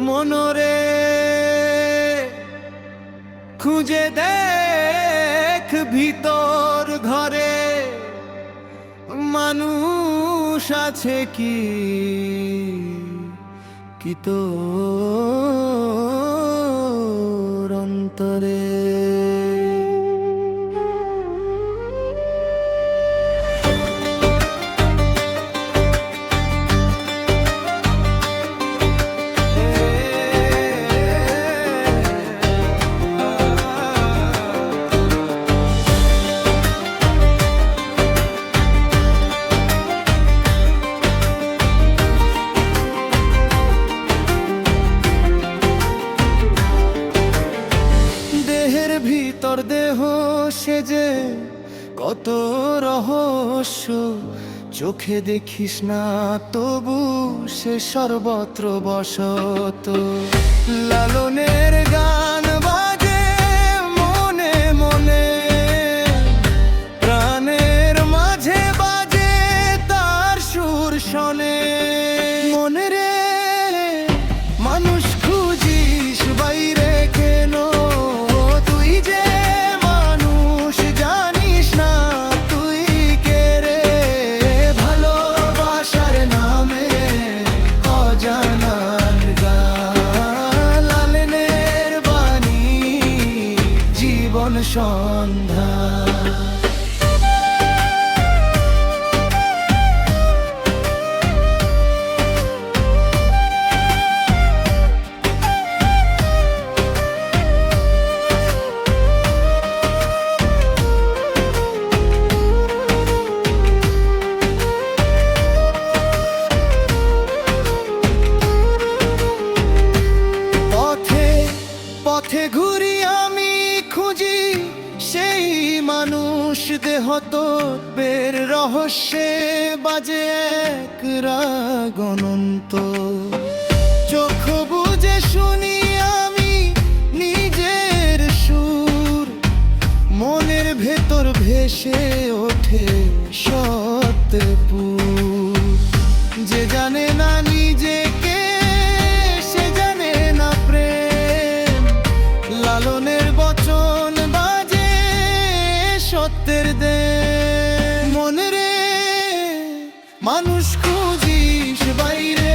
মনরে খুঁজে দেখ ভিতর ঘরে মানুষ আছে কি কি তোর অন্তরে। ভিতর দেহ সেজে কত রহস্য চোখে দেখিস না তবু সে সর্বত্র বসত। লালনের গান বাজে মনে মনে, প্রাণের মাঝে বাজে তার সুর শোনে। মনে রে মানুষ খুঁজিস বাইরে কেন, সন্ধ্যা। পথে পথে ঘুরি আমি খুঁজি সেই মানুষ দেহ তোর রহস্যে বাজে এক রাগ অনন্ত। চোখ বুজে শুনি আমি নিজের সুর, মনের ভেতর ভেসে ওঠে সত্যপুর। যে জানে না নিজেকে সে জানে না প্রেম, লালনের বচন বাজে সত্যের দে। মনে রে মানুষ খুঁজিস বাইরে